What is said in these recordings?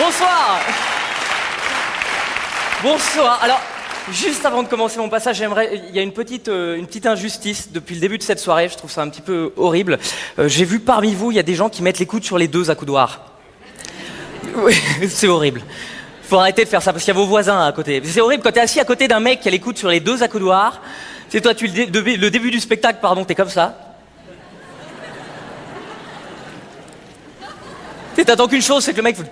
Bonsoir. Bonsoir. Alors, juste avant de commencer mon passage, il y a une petite injustice depuis le début de cette soirée. Je trouve ça un petit peu horrible. J'ai vu parmi vous, il y a des gens qui mettent les coudes sur les deux accoudoirs. Oui, c'est horrible. Faut arrêter de faire ça parce qu'il y a vos voisins à côté. C'est horrible quand t'es assis à côté d'un mec qui a les coudes sur les deux accoudoirs. C'est toi, le début du spectacle, pardon, t'es comme ça. T'attends qu'une chose, c'est que le mec fait...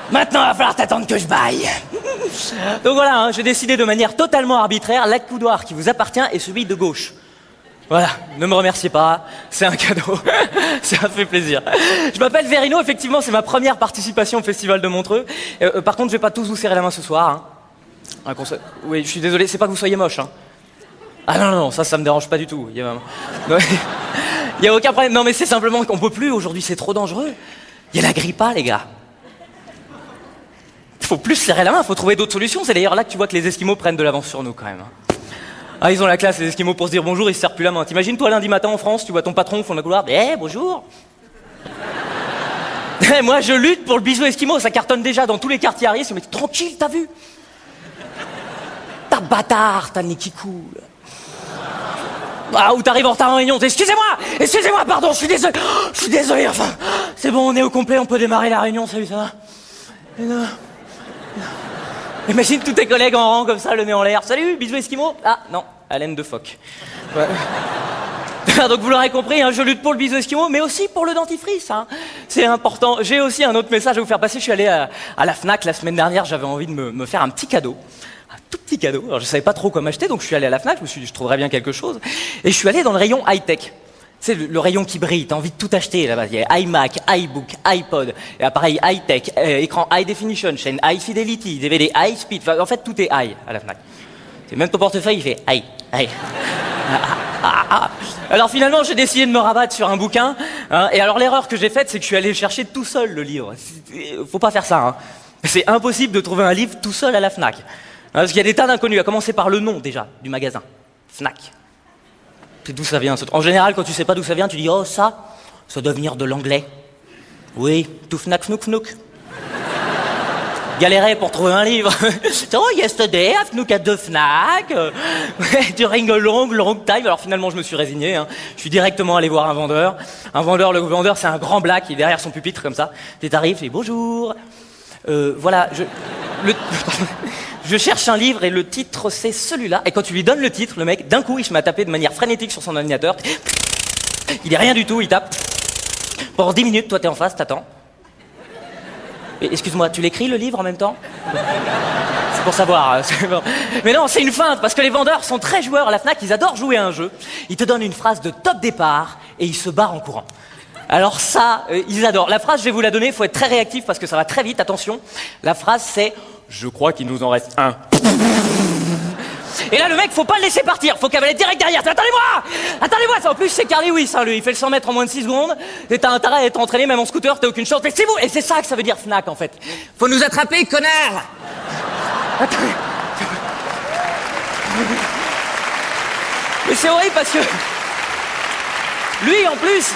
Maintenant, il va falloir t'attendre que je baille. Donc voilà, hein, j'ai décidé de manière totalement arbitraire, l'accoudoir qui vous appartient est celui de gauche. Voilà, ne me remerciez pas, c'est un cadeau. Ça me fait plaisir. Je m'appelle Verino, effectivement, c'est ma première participation au Festival de Montreux. Par contre, je vais pas tous vous serrer la main ce soir. Hein. Oui, je suis désolé, c'est pas que vous soyez moche. Hein. Ah non, ça me dérange pas du tout. Il y a aucun problème. Non, mais c'est simplement qu'on peut plus aujourd'hui, c'est trop dangereux. Il y a la grippa, les gars. Faut plus serrer la main, faut trouver d'autres solutions. C'est d'ailleurs là que tu vois que les Esquimaux prennent de l'avance sur nous, quand même. Ah, ils ont la classe, les Esquimaux, pour se dire bonjour, ils se serrent plus la main. T'imagines, toi, lundi matin en France, tu vois ton patron au fond de la couloir, bonjour. Moi, je lutte pour le bisou Esquimau, ça cartonne déjà dans tous les quartiers arrière. Mais tranquille, t'as vu? T'as bâtard, t'as le nez qui coule. Ah, ou t'arrives en retard en réunion, excusez-moi, pardon, je suis désolé, enfin, c'est bon, on est au complet, on peut démarrer la réunion, salut, ça va? Et non. Imagine tous tes collègues en rang comme ça, le nez en l'air, salut, bisous Esquimau. Ah, non, haleine de phoque. Ouais. Donc vous l'aurez compris, hein, je lutte pour le bisou Esquimau, mais aussi pour le dentifrice, hein. C'est important. J'ai aussi un autre message à vous faire passer, je suis allé à la Fnac la semaine dernière, j'avais envie de me faire un petit cadeau. Un tout petit cadeau. Alors je savais pas trop quoi m'acheter, donc je suis allé à la Fnac, je me suis dit je trouverais bien quelque chose. Et je suis allé dans le rayon high-tech. C'est le rayon qui brille, t'as envie de tout acheter là-bas. Il y a iMac, iBook, iPod, et appareil high-tech, écran high definition, chaîne high fidelity, DVD high speed. Enfin, en fait, tout est high à la Fnac. C'est même ton portefeuille, il fait high. Alors finalement, j'ai décidé de me rabattre sur un bouquin. Hein, et alors l'erreur que j'ai faite, c'est que je suis allé chercher tout seul le livre. Faut pas faire ça. Hein. C'est impossible de trouver un livre tout seul à la Fnac. Parce qu'il y a des tas d'inconnus, à commencer par le nom déjà du magasin. Fnac. C'est d'où ça vient. En général, quand tu sais pas d'où ça vient, tu dis oh ça doit venir de l'anglais. Oui, tout Fnac fnouk fnouk. Galérer pour trouver un livre. Oh yesterday, I fnouk at the Fnac. During a long time. Alors finalement, je me suis résigné. Hein. Je suis directement allé voir un vendeur. Le vendeur, c'est un grand black, il est derrière son pupitre comme ça. T'arrives, tu dis bonjour. Voilà, je cherche un livre et le titre c'est celui-là. Et quand tu lui donnes le titre, le mec, d'un coup, il se met à taper de manière frénétique sur son ordinateur. Il est rien du tout, il tape. Pendant 10 minutes, toi t'es en face, t'attends. Et, excuse-moi, tu l'écris le livre en même temps? C'est pour savoir. Bon. Mais non, c'est une feinte, parce que les vendeurs sont très joueurs à la Fnac, ils adorent jouer à un jeu. Ils te donnent une phrase de top départ et ils se barrent en courant. Alors ça, ils adorent. La phrase, je vais vous la donner, il faut être très réactif parce que ça va très vite, attention. La phrase, c'est « Je crois qu'il nous en reste un ». Et là, le mec, faut pas le laisser partir, faut cavaler direct derrière. Attendez-moi ça. En plus, c'est Carly Lewis, hein, lui, il fait le 100 mètres en moins de 6 secondes. Et t'as intérêt à être entraîné, même en scooter, t'as aucune chance. Mais c'est vous, et c'est ça que ça veut dire Fnac, en fait. Faut nous attraper, connard. Attendez. Mais c'est horrible parce que... Lui, en plus...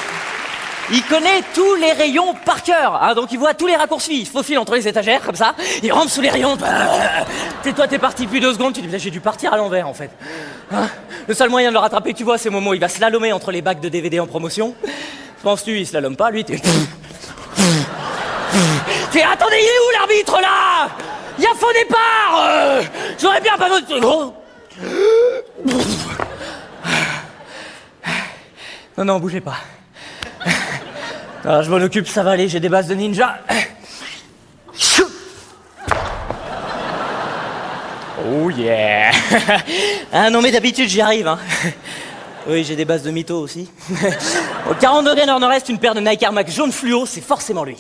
Il connaît tous les rayons par cœur, hein, donc il voit tous les raccourcis. Il se faufile entre les étagères, comme ça. Il rentre sous les rayons. Et toi, t'es parti depuis 2 secondes. Tu dis, j'ai dû partir à l'envers, en fait. Hein, le seul moyen de le rattraper, tu vois, c'est au moment où il va slalomer entre les bacs de DVD en promotion. Penses-tu, il slalome pas, lui, t'es... Attendez, il est où l'arbitre, là? Il y a faux départ. J'aurais bien pas d'autre... Non, bougez pas. Alors, je m'en occupe, ça va aller, j'ai des bases de ninja. Oh yeah. Ah non mais d'habitude j'y arrive, hein. Oui, j'ai des bases de mytho aussi. Au 40 degrés nord-nord-est, une paire de Nike Air Max jaune fluo, c'est forcément lui.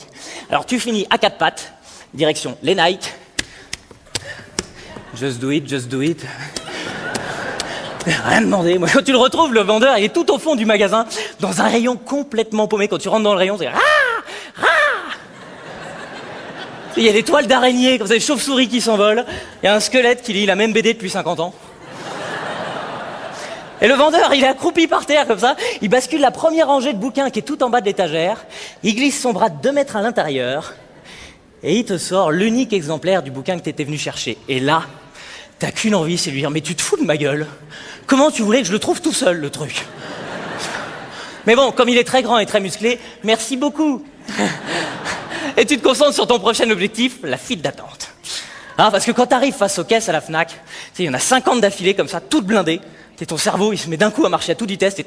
Alors tu finis à 4 pattes, direction les Nike. Just do it. Rien demandé. Moi, quand tu le retrouves, le vendeur, il est tout au fond du magasin, dans un rayon complètement paumé. Quand tu rentres dans le rayon, c'est il y a des toiles d'araignées, comme ça, des chauves-souris qui s'envolent. Il y a un squelette qui lit la même BD depuis 50 ans. Et le vendeur, il est accroupi par terre comme ça, il bascule la première rangée de bouquins qui est tout en bas de l'étagère, il glisse son bras de 2 mètres à l'intérieur, et il te sort l'unique exemplaire du bouquin que t'étais venu chercher. Et là, t'as qu'une envie, c'est de lui dire « Mais tu te fous de ma gueule? Comment tu voulais que je le trouve tout seul, le truc ?» Mais bon, comme il est très grand et très musclé, merci beaucoup. Et tu te concentres sur ton prochain objectif, la file d'attente. Hein, parce que quand t'arrives face aux caisses à la Fnac, tu sais, il y en a 50 d'affilée comme ça, toutes blindées. Et ton cerveau, il se met d'un coup à marcher à toute vitesse et...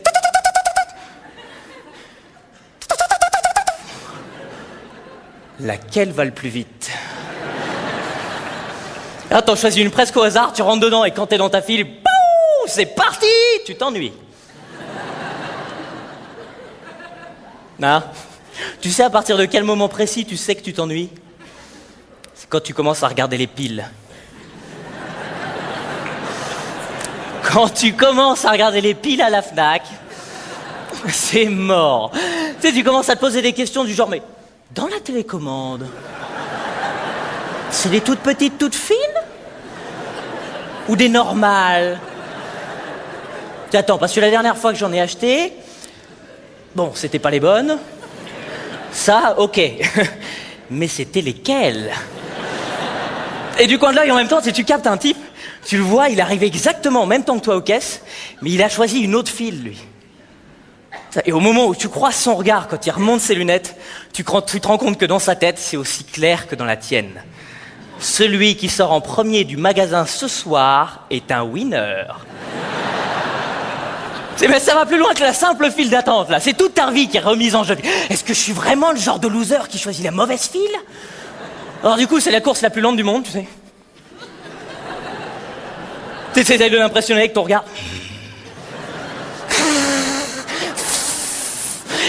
Laquelle va le plus vite? Là, t'en choisis une presque au hasard, tu rentres dedans et quand t'es dans ta file, boum, c'est parti! Tu t'ennuies. Non. Tu sais à partir de quel moment précis tu sais que tu t'ennuies? C'est quand tu commences à regarder les piles. Quand tu commences à regarder les piles à la Fnac, c'est mort. Tu sais, tu commences à te poser des questions du genre, mais dans la télécommande, c'est des toutes petites, toutes fines? Ou des normales? Attends, parce que la dernière fois que j'en ai acheté, bon, c'était pas les bonnes. Ça, ok. Mais c'était lesquelles? Et du coin de l'œil, en même temps, tu captes un type, tu le vois, il arrive exactement en même temps que toi aux caisses, mais il a choisi une autre file, lui. Et au moment où tu croises son regard, quand il remonte ses lunettes, tu te rends compte que dans sa tête, c'est aussi clair que dans la tienne. Celui qui sort en premier du magasin ce soir est un winner. Mais ça va plus loin que la simple file d'attente, là. C'est toute ta vie qui est remise en jeu. Est-ce que je suis vraiment le genre de loser qui choisit la mauvaise file? Alors du coup, c'est la course la plus lente du monde, tu sais. T'essaies de l'impressionner avec ton regard.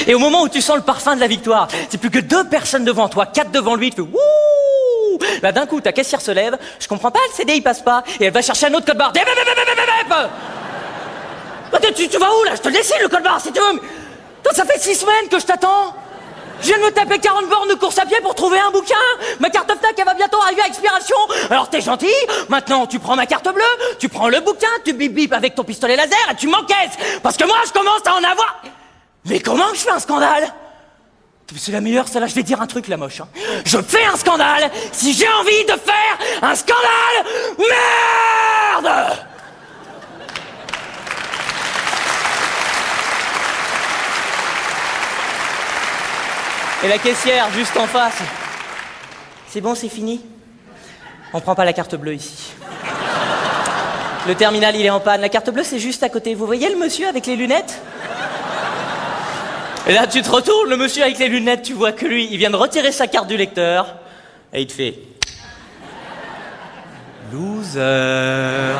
Et au moment où tu sens le parfum de la victoire, c'est plus que 2 personnes devant toi, 4 devant lui, tu fais wouh! Là d'un coup, ta caissière se lève, je comprends pas, le CD il passe pas, et elle va chercher un autre code barre. Tu vas où là? Je te le dessine le code barre si tu veux. Ça fait 6 semaines que je t'attends. Je viens de me taper 40 bornes de course à pied pour trouver un bouquin. Ma carte Fnac, elle va bientôt arriver à expiration. Alors t'es gentil, maintenant tu prends ma carte bleue, tu prends le bouquin, tu bip bip avec ton pistolet laser et tu m'encaisses. Parce que moi je commence à en avoir. Mais comment je fais un scandale? C'est la meilleure, celle-là, je vais dire un truc la moche. Hein. Je fais un scandale si j'ai envie de faire un scandale. Merde! Et la caissière, juste en face. C'est bon, c'est fini? On prend pas la carte bleue ici. Le terminal, il est en panne. La carte bleue, c'est juste à côté. Vous voyez le monsieur avec les lunettes? Et là, tu te retournes, le monsieur avec les lunettes, tu vois que lui, il vient de retirer sa carte du lecteur. Et il te fait... Loser.